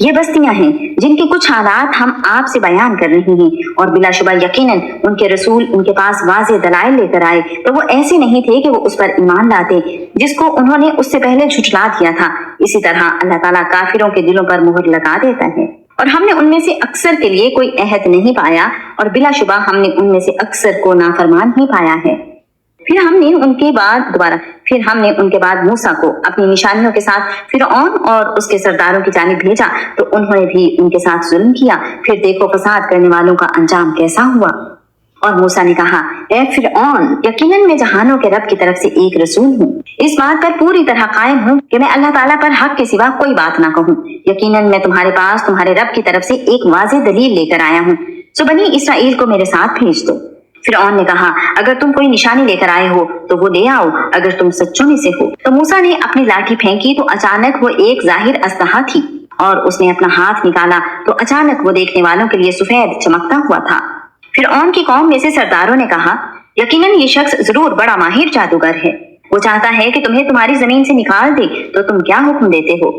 یہ بستیاں ہیں جن کے کچھ حالات ہم آپ سے بیان کر رہے ہیں، اور بلا شبہ یقیناً ان کے رسول ان کے پاس واضح دلائل لے کر آئے تو وہ ایسے نہیں تھے کہ وہ اس پر ایمان لاتے جس کو انہوں نے اس سے پہلے جھٹلا دیا تھا۔ اسی طرح اللہ تعالیٰ کافروں کے دلوں پر مہر لگا دیتا ہے، اور ہم نے ان میں سے اکثر کے لیے کوئی عہد نہیں پایا، اور بلا شبہ ہم نے ان میں سے اکثر کو نافرمان ہی پایا ہے۔ پھر ہم نے ان کے بعد موسیٰ کو اپنی نشانیوں کے ساتھ فرعون اور اس کے سرداروں کی جانب بھیجا تو انہوں نے بھی ان کے ساتھ ظلم کیا۔ پھر دیکھو فساد کرنے والوں کا انجام کیسا ہوا۔ اور موسیٰ نے کہا، اے فرعون، یقیناً میں جہانوں کے رب کی طرف سے ایک رسول ہوں، اس بات پر پوری طرح قائم ہوں کہ میں اللہ تعالیٰ پر حق کے سوا کوئی بات نہ کہوں۔ یقیناً میں تمہارے پاس تمہارے رب کی طرف سے ایک واضح دلیل لے کر آیا ہوں، سو بنی اسرائیل کو میرے ساتھ بھیج دو۔ فرعون نے کہا، اگر تم کوئی نشانی لے کر آئے ہو تو وہ لے آؤ، اگر تم سچوں میں سے ہو۔ تو موسیٰ نے اپنی لاٹھی پھینکی تو اچانک وہ ایک ظاہر اسلحہ تھی، اور اس نے اپنا ہاتھ نکالا تو اچانک وہ دیکھنے والوں کے لیے سفید چمکتا ہوا تھا۔ فرعون کی قوم میں سے سرداروں نے کہا، یقیناً یہ شخص ضرور بڑا ماہر جادوگر ہے، وہ چاہتا ہے کہ تمہیں تمہاری زمین سے نکال دے، تو تم کیا حکم دیتے ہو؟